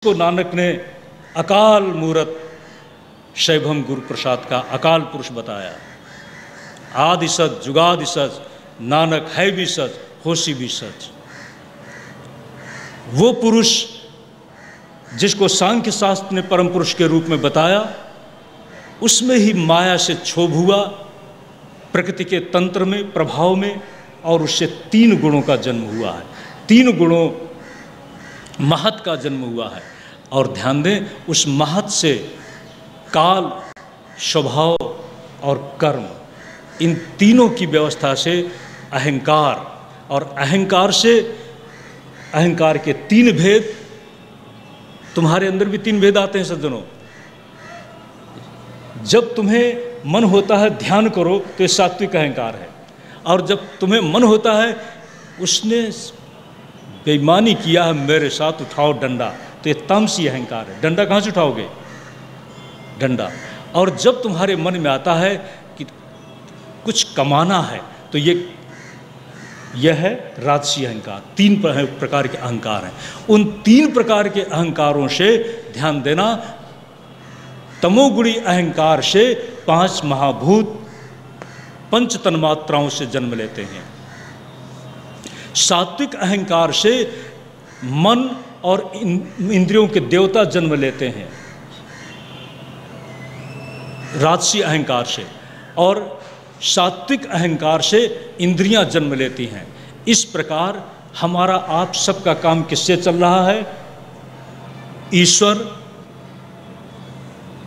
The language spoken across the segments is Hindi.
को नानक ने अकाल मूरत शैभम गुरु प्रसाद का अकाल पुरुष बताया। आदि सच जुगादि सच, नानक है भी सच, होशी भी सच। वो पुरुष जिसको सांख्य शास्त्र ने परम पुरुष के रूप में बताया, उसमें ही माया से क्षोभ हुआ, प्रकृति के तंत्र में, प्रभाव में, और उससे 3 गुणों का जन्म हुआ है। 3 गुणों महत का जन्म हुआ है। और ध्यान दें, उस महत से काल, स्वभाव और कर्म, इन तीनों की व्यवस्था से अहंकार, और अहंकार से, अहंकार के 3 भेद, तुम्हारे अंदर भी 3 भेद आते हैं सज्जनों। जब तुम्हें मन होता है ध्यान करो तो ये सात्विक अहंकार है, और जब तुम्हें मन होता है उसने बेईमानी किया है मेरे साथ, उठाओ डंडा, तो ये तामसी अहंकार है। डंडा कहाँ से उठाओगे? डंडा। और जब तुम्हारे मन में आता है कि कुछ कमाना है, तो यह है राजसी अहंकार। 3 प्रकार के अहंकार हैं। उन 3 प्रकार के अहंकारों से ध्यान देना, तमोगुणी अहंकार से 5 महाभूत पंच तन्मात्राओं से जन्म लेते हैं। सात्विक अहंकार से मन और इंद्रियों के देवता जन्म लेते हैं, राजसी अहंकार से, और सात्विक अहंकार से इंद्रियां जन्म लेती हैं। इस प्रकार हमारा आप सबका काम किससे चल रहा है? ईश्वर,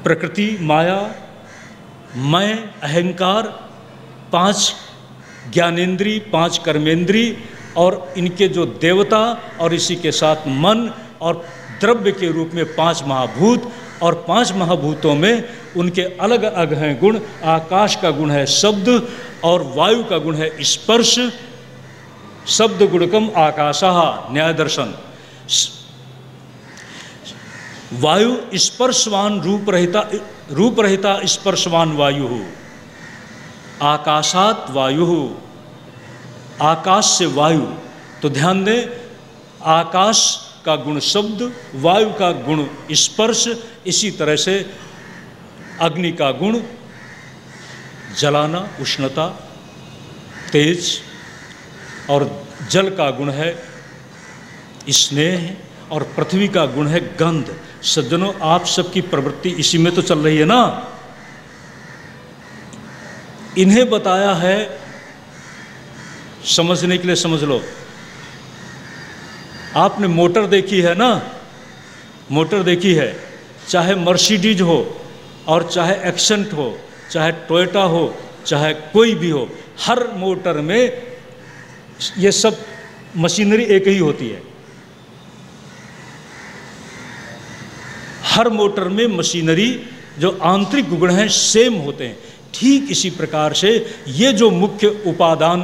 प्रकृति, माया, मैं, अहंकार, 5 ज्ञानेंद्री, 5 कर्मेंद्री, और इनके जो देवता, और इसी के साथ मन, और द्रव्य के रूप में 5 महाभूत, और 5 महाभूतों में उनके अलग अलग हैं गुण। आकाश का गुण है शब्द, और वायु का गुण है स्पर्श। शब्द गुणकम आकाशः, न्याय दर्शन। वायु स्पर्शवान रूप रहिता स्पर्शवान वायु, आकाशात वायु, आकाश से वायु। तो ध्यान दें, आकाश का गुण शब्द, वायु का गुण स्पर्श, इसी तरह से अग्नि का गुण जलाना, उष्णता, तेज, और जल का गुण है स्नेह, और पृथ्वी का गुण है गंध। सज्जनों, आप सबकी प्रवृत्ति इसी में तो चल रही है ना। इन्हें बताया है, समझने के लिए समझ लो। आपने मोटर देखी है ना, मोटर देखी है, चाहे मर्सिडीज हो, और चाहे एक्सेंट हो, चाहे टोयोटा हो, चाहे कोई भी हो, हर मोटर में ये सब मशीनरी एक ही होती है। हर मोटर में मशीनरी, जो आंतरिक गुण हैं, सेम होते हैं। ठीक इसी प्रकार से ये जो मुख्य उपादान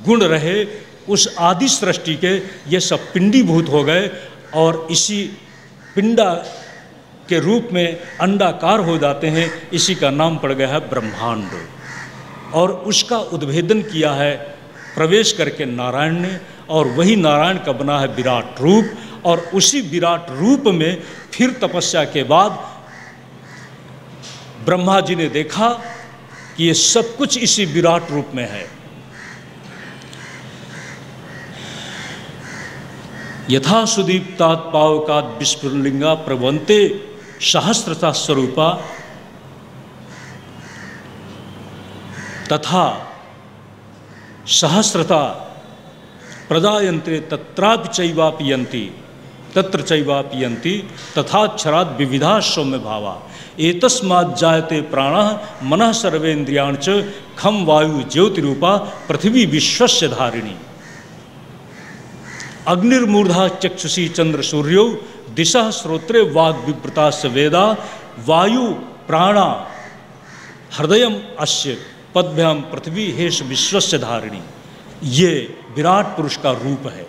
गुण रहे उस आदि सृष्टि के, ये सब पिंडीभूत हो गए, और इसी पिंडा के रूप में अंडाकार हो जाते हैं। इसी का नाम पड़ गया है ब्रह्मांड। और उसका उद्भेदन किया है प्रवेश करके नारायण ने, और वही नारायण का बना है विराट रूप। और उसी विराट रूप में फिर तपस्या के बाद ब्रह्मा जी ने देखा कि ये सब कुछ इसी विराट रूप में है। यथा सुदीप्तात् पावकात् विस्फुलिंगा प्रवन्ते सहस्रता स्वरूपा, तथा सहस्रता प्रजायन्ते तत्रापि चैवापि तत्र चैवापि तथाक्षरात् विविधा सौम्य भावा। एतस्मात् जायते प्राणः मनः सर्वेन्द्रियाणि च खम वायु ज्योतिरूपा पृथ्वी विश्वस्य धारिणी। अग्निर्मूर्धा चक्षुषी चंद्र सूर्यो दिशा श्रोत्रे वाग विवृता वेदा वायु प्राणा हृदयम अस्य पद्भ्याम पृथ्वी हेश विश्वस्य धारिणी। ये विराट पुरुष का रूप है।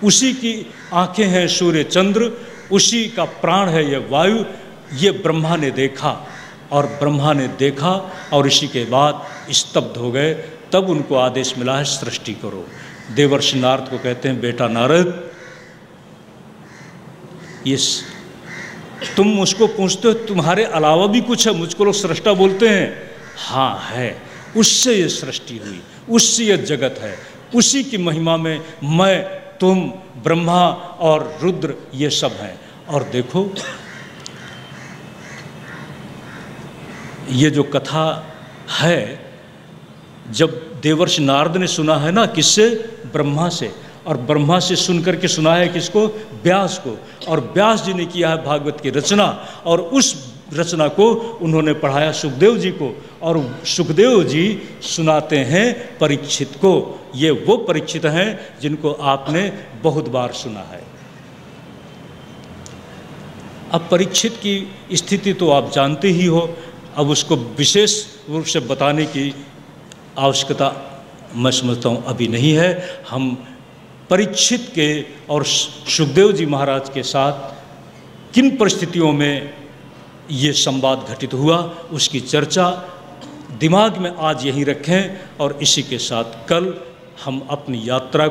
उसी की आंखें हैं सूर्य चंद्र, उसी का प्राण है ये वायु। ये ब्रह्मा ने देखा, और ब्रह्मा ने देखा और इसी के बाद स्तब्ध हो गए। तब उनको आदेश मिला है सृष्टि करो। देवर्षि नारद को कहते हैं, बेटा नारद, ये तुम मुझको पूछते हो तुम्हारे अलावा भी कुछ है, मुझको लोग सृष्टा बोलते हैं। हाँ है, उससे ये सृष्टि हुई, उससे ये जगत है, उसी की महिमा में मैं, तुम, ब्रह्मा और रुद्र ये सब हैं। और देखो ये जो कथा है, जब देवर्षि नारद ने सुना है ना, किससे? ब्रह्मा से, और ब्रह्मा से सुन करके सुना है किसको? व्यास को, और व्यास जी ने किया है भागवत की रचना, और उस रचना को उन्होंने पढ़ाया सुखदेव जी को, और सुखदेव जी सुनाते हैं परीक्षित को। ये वो परीक्षित हैं जिनको आपने बहुत बार सुना है। अब परीक्षित की स्थिति तो आप जानते ही हो, अब उसको विशेष रूप से बताने की आवश्यकता मैं समझता हूँ अभी नहीं है। हम परीक्षित के और सुखदेव जी महाराज के साथ किन परिस्थितियों में ये संवाद घटित हुआ, उसकी चर्चा दिमाग में आज यहीं रखें, और इसी के साथ कल हम अपनी यात्रा